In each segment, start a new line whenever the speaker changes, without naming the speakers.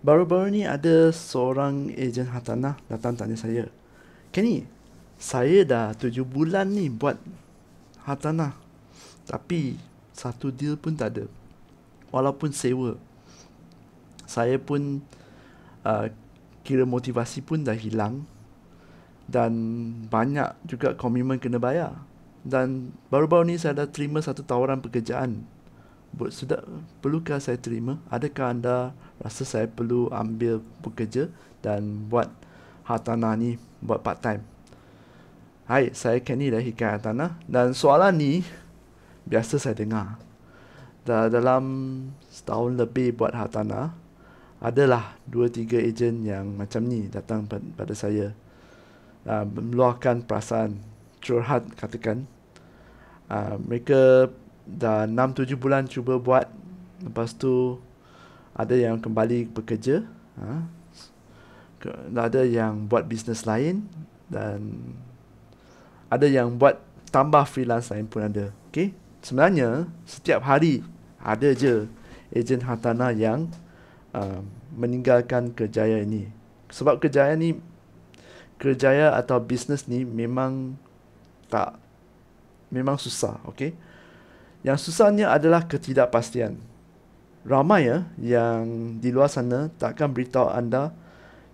Baru-baru ni ada seorang ejen hartanah datang tanya saya, Kenny, saya dah 7 bulan ni buat hartanah, tapi satu deal pun tak ada. Walaupun sewa, saya pun uh, kira motivasi pun dah hilang dan banyak juga komitmen kena bayar. Dan baru-baru ni saya dah terima satu tawaran pekerjaan. Sudah perlukah saya terima? Adakah anda rasa saya perlu ambil bekerja dan buat hartanah ni, buat part time? Hai, saya Kenny dari Hikayat Hartanah dan soalan ni biasa saya dengar. Dalam setahun lebih buat hartanah, adalah 2-3 ejen yang macam ni datang pada saya, meluahkan perasaan, curhat katakan. Mereka dah 6-7 bulan cuba buat, lepas tu ada yang kembali bekerja, ada yang buat bisnes lain, dan ada yang buat tambah freelance lain pun ada. Okay? Sebenarnya setiap hari ada je ejen hartanah yang meninggalkan kerjaya ini. Sebab kerjaya atau bisnes ni memang susah. Okay? Yang susahnya adalah ketidakpastian. Ramai yang di luar sana takkan beritahu anda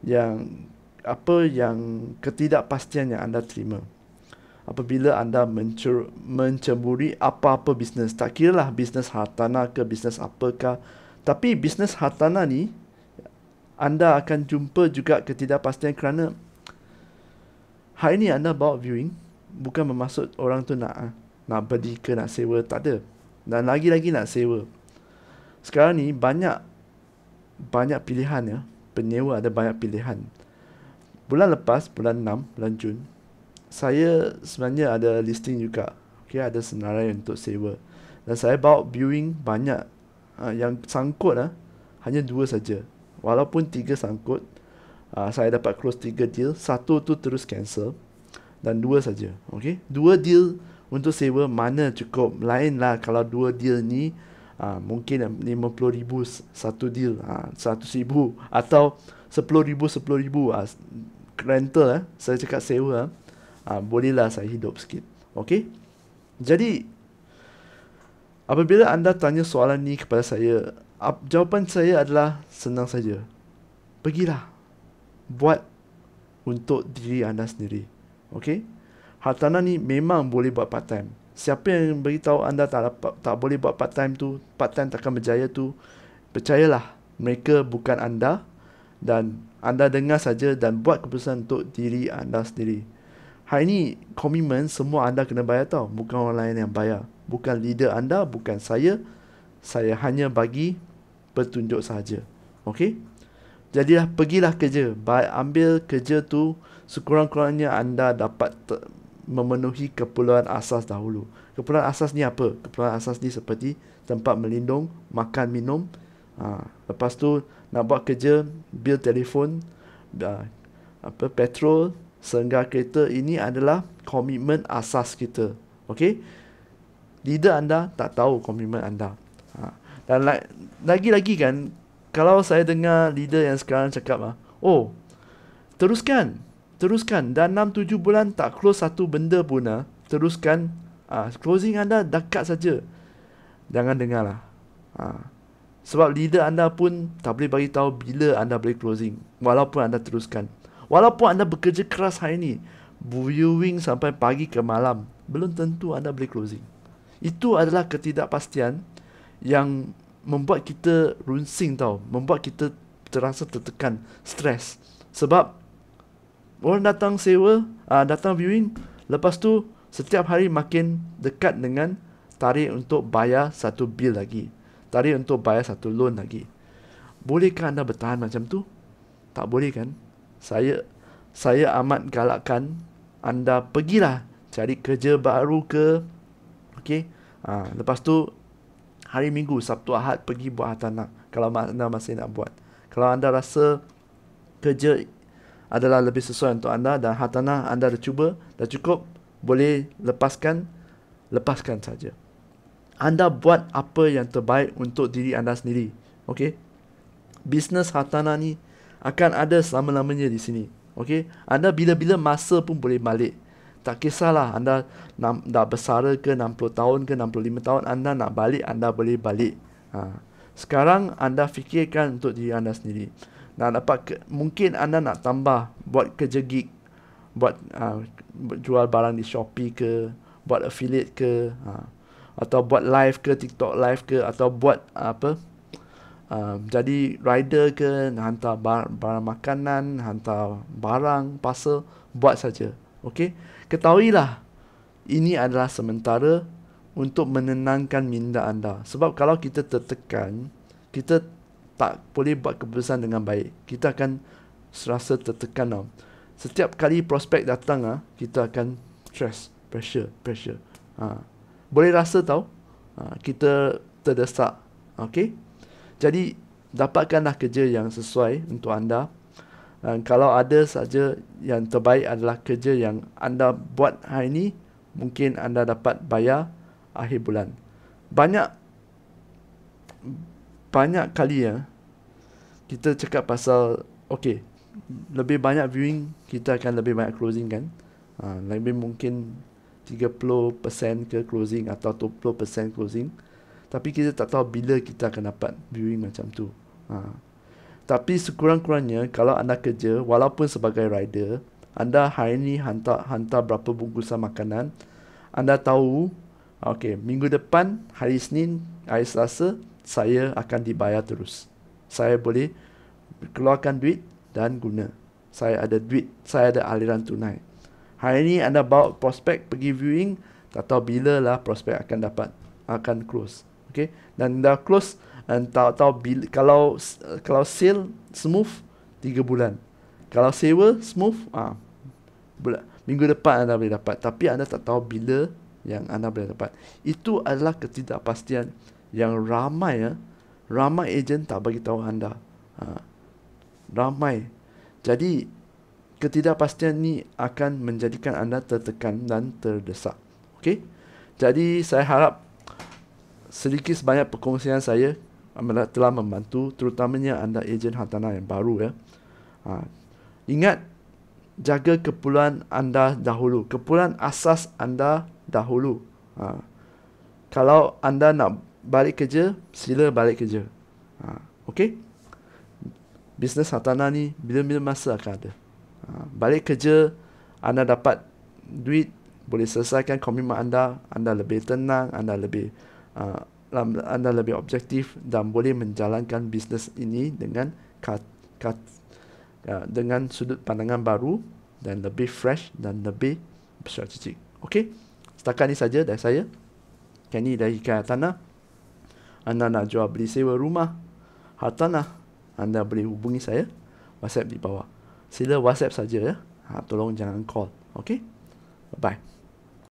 yang apa yang ketidakpastian yang anda terima apabila anda menceburi apa-apa bisnes. Tak kira lah bisnes hartanah ke bisnes apakah, tapi bisnes hartanah ni anda akan jumpa juga ketidakpastian kerana hari ni anda bawa viewing, bukan bermaksud orang tu nak beli ke nak sewa, tak ada. Dan lagi-lagi nak sewa. Sekarang ni banyak pilihan ya. Penyewa ada banyak pilihan. Bulan lepas, bulan 6, bulan Jun, saya sebenarnya ada listing juga. Okay, ada senarai untuk sewa. Dan saya bawa viewing banyak. Yang sangkut hanya 2 saja. Walaupun 3 sangkut, saya dapat close 3 deal. 1 tu terus cancel. Dan 2 saja. Okay, 2 deal untuk sewa mana cukup. Lain lah kalau 2 deal ni mungkin 50,000 satu deal, 100,000 atau 10,000 rental saya cakap sewa, bolehlah saya hidup sikit. Okay, jadi apabila anda tanya soalan ni kepada saya, jawapan saya adalah senang saja. Pergilah buat untuk diri anda sendiri. Okay, hartanah ni memang boleh buat part time. Siapa yang beritahu anda tak boleh buat part time tu, part time takkan berjaya tu, percayalah, mereka bukan anda. Dan anda dengar saja dan buat keputusan untuk diri anda sendiri. Hari ni komitmen semua anda kena bayar tau, bukan orang lain yang bayar. Bukan leader anda, bukan saya. Saya hanya bagi petunjuk saja. Okay, jadilah pergilah kerja, ambil kerja tu sekurang-kurangnya anda dapat memenuhi keperluan asas dahulu. Keperluan asas ni apa? Keperluan asas ni seperti tempat melindung, makan, minum. Lepas tu nak buat kerja, bil telefon, petrol, senggar kereta. Ini adalah komitmen asas kita. Okay, leader anda tak tahu komitmen anda. Dan lagi-lagi kan, kalau saya dengar leader yang sekarang cakap teruskan, dan 6-7 bulan tak close satu benda pun, teruskan, closing anda dekat saja. Jangan dengarlah. Sebab leader anda pun tak boleh bagi tahu bila anda boleh closing, walaupun anda teruskan. Walaupun anda bekerja keras hari ni, viewing sampai pagi ke malam, belum tentu anda boleh closing. Itu adalah ketidakpastian yang membuat kita runsing tau, membuat kita terasa tertekan, stres. Sebab orang datang sewa, datang viewing, lepas tu setiap hari makin dekat dengan tarikh untuk bayar satu bil lagi, tarikh untuk bayar satu loan lagi. Bolehkah anda bertahan macam tu? Tak boleh kan? Saya amat galakkan anda pergilah cari kerja baru ke. Okay, lepas tu hari Minggu, Sabtu, Ahad pergi buat hartanah kalau anda masih nak buat. Kalau anda rasa kerja adalah lebih sesuai untuk anda dan hartanah anda dah cuba, dah cukup, boleh lepaskan saja. Anda buat apa yang terbaik untuk diri anda sendiri. Okay, Bisnes hartanah ni akan ada selama-lamanya di sini. Okey, anda bila-bila masa pun boleh balik. Tak kisahlah anda dah bersara ke 60 tahun ke 65 tahun, anda nak balik, anda boleh balik. Sekarang anda fikirkan untuk diri anda sendiri. Nak dapat mungkin anda nak tambah buat kerja gig, buat jual barang di Shopee ke, buat affiliate ke, atau buat live ke, TikTok live ke, atau buat jadi rider ke, hantar barang makanan, hantar barang, parcel, buat saja. Okey? Ketahuilah, ini adalah sementara untuk menenangkan minda anda. Sebab kalau kita tertekan, kita tak boleh buat keputusan dengan baik. Kita akan rasa tertekan. Setiap kali prospek datang, kita akan stress, pressure. Boleh rasa tau, kita terdesak. Okey? Jadi, dapatkanlah kerja yang sesuai untuk anda. Dan kalau ada saja, yang terbaik adalah kerja yang anda buat hari ini, mungkin anda dapat bayar akhir bulan. Banyak kali kita cakap pasal, okey, lebih banyak viewing, kita akan lebih banyak closing kan. Lebih mungkin 30% ke closing atau 20% closing. Tapi kita tak tahu bila kita akan dapat viewing macam tu. Tapi sekurang-kurangnya kalau anda kerja, walaupun sebagai rider, anda hari ni hantar berapa bungkusan makanan, anda tahu, okey, minggu depan, hari Isnin, hari Selasa, saya akan dibayar terus. Saya boleh keluarkan duit dan guna. Saya ada duit, saya ada aliran tunai. Hari ni anda bawa prospek pergi viewing, tak tahu bila lah prospek akan close. Okay? Dan dah close, dan tahu bila, kalau sale smooth 3 bulan. Kalau sewa smooth, minggu depan anda boleh dapat. Tapi anda tak tahu bila yang anda boleh dapat. Itu adalah ketidakpastian yang ramai ejen tak bagi tahu anda. Ramai. Jadi ketidakpastian ni akan menjadikan anda tertekan dan terdesak. Okey? Jadi saya harap sedikit sebanyak perkongsian saya telah membantu, terutamanya anda ejen hartanah yang baru. Ingat, jaga kepuluhan anda dahulu. Kepuluhan asas anda dahulu. Kalau anda nak balik kerja, sila balik kerja. Okey? Bisnes hartanah ni bila-bila masa akan ada. Balik kerja, anda dapat duit, boleh selesaikan komitmen anda, anda lebih tenang, anda lebih objektif dan boleh menjalankan bisnes ini dengan dengan sudut pandangan baru dan lebih fresh dan lebih strategik. Okey? Setakat ni saja dari saya. Kenny dari Hikayat Hartanah. Anda nak jual beli sewa rumah hartanah, anda boleh hubungi saya, WhatsApp di bawah. Sila WhatsApp saja ya. Tolong jangan call. Okey? Bye.